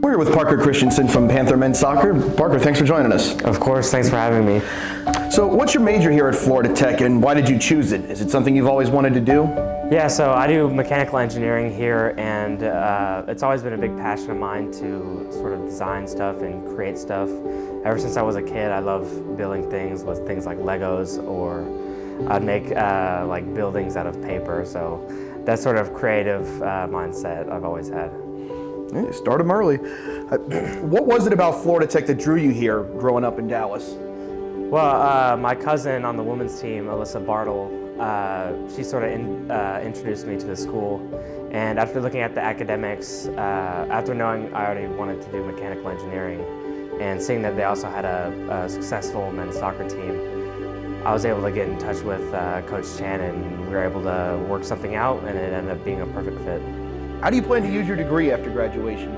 We're here with Parker Christensen from Panther Men's Soccer. Parker, thanks for joining us. Of course, thanks for having me. So what's your major here at Florida Tech and why did you choose it? Is it something you've always wanted to do? Yeah, so I do mechanical engineering here, and it's always been a big passion of mine to sort of design stuff and create stuff. Ever since I was a kid, I love building things with things like Legos, or I'd make like buildings out of paper. So that sort of creative mindset I've always had. Yeah, start them early. What was it about Florida Tech that drew you here growing up in Dallas? Well, my cousin on the women's team, Alyssa Bartle, she sort of introduced me to the school. And after looking at the academics, after knowing I already wanted to do mechanical engineering, and seeing that they also had a successful men's soccer team, I was able to get in touch with Coach Chan, and we were able to work something out, and it ended up being a perfect fit. How do you plan to use your degree after graduation?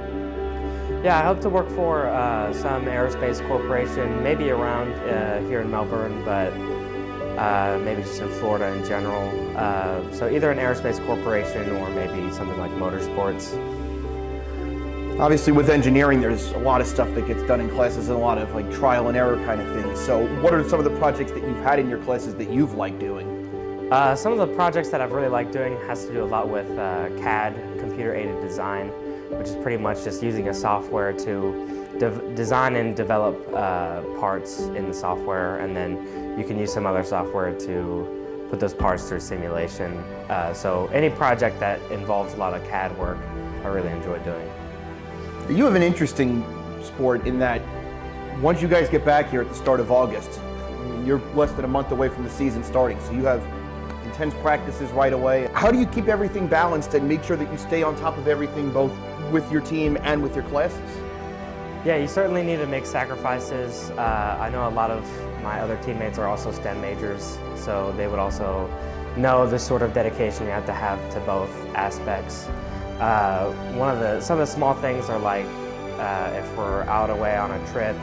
Yeah, I hope to work for some aerospace corporation, maybe around here in Melbourne, but maybe just in Florida in general. So either an aerospace corporation or maybe something like motorsports. Obviously with engineering, there's a lot of stuff that gets done in classes and a lot of like trial and error kind of things. So what are some of the projects that you've had in your classes that you've liked doing? Some of the projects that I've really liked doing has to do a lot with CAD, computer-aided design, which is pretty much just using a software to design and develop parts in the software, and then you can use some other software to put those parts through simulation. So any project that involves a lot of CAD work, I really enjoy doing. You have an interesting sport in that once you guys get back here at the start of August, you're less than a month away from the season starting, so you have intense practices right away. How do you keep everything balanced and make sure that you stay on top of everything both with your team and with your classes? Yeah, you certainly need to make sacrifices. I know a lot of my other teammates are also STEM majors, so they would also know the sort of dedication you have to both aspects. Some of the small things are like if we're out away on a trip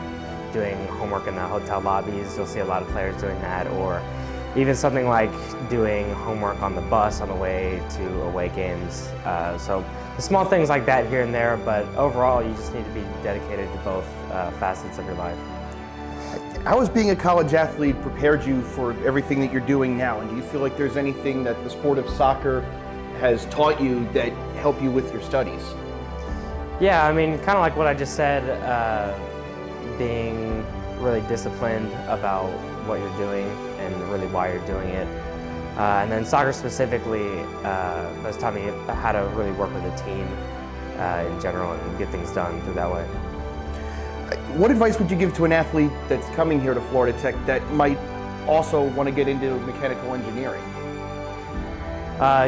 doing homework in the hotel lobbies, you'll see a lot of players doing that, or even something like doing homework on the bus on the way to away games. So the small things like that here and there, but overall you just need to be dedicated to both facets of your life. How has being a college athlete prepared you for everything that you're doing now? And do you feel like there's anything that the sport of soccer has taught you that help you with your studies? Yeah, I mean, kind of like what I just said, being really disciplined about what you're doing and really why you're doing it. And then soccer specifically has taught me how to really work with a team in general and get things done through that way. What advice would you give to an athlete that's coming here to Florida Tech that might also want to get into mechanical engineering?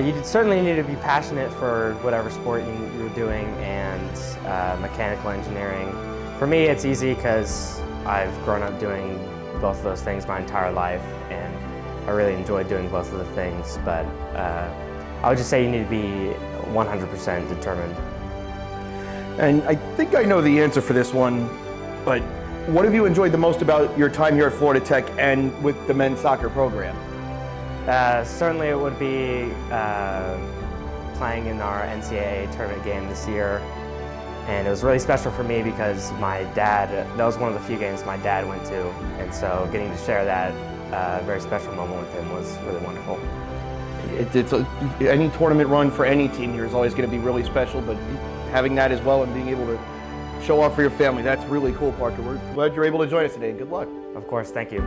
You certainly need to be passionate for whatever sport you're doing, and mechanical engineering. For me, it's easy because I've grown up doing both of those things my entire life, and I really enjoy doing both of the things, but I would just say you need to be 100% determined. And I think I know the answer for this one, but what have you enjoyed the most about your time here at Florida Tech and with the men's soccer program? Certainly it would be playing in our NCAA tournament game this year. And it was really special for me because my dad, that was one of the few games my dad went to. And so getting to share that very special moment with him was really wonderful. Any tournament run for any team here is always going to be really special, but having that as well and being able to show off for your family, that's really cool, Parker. We're glad you're able to join us today, and good luck. Of course, thank you.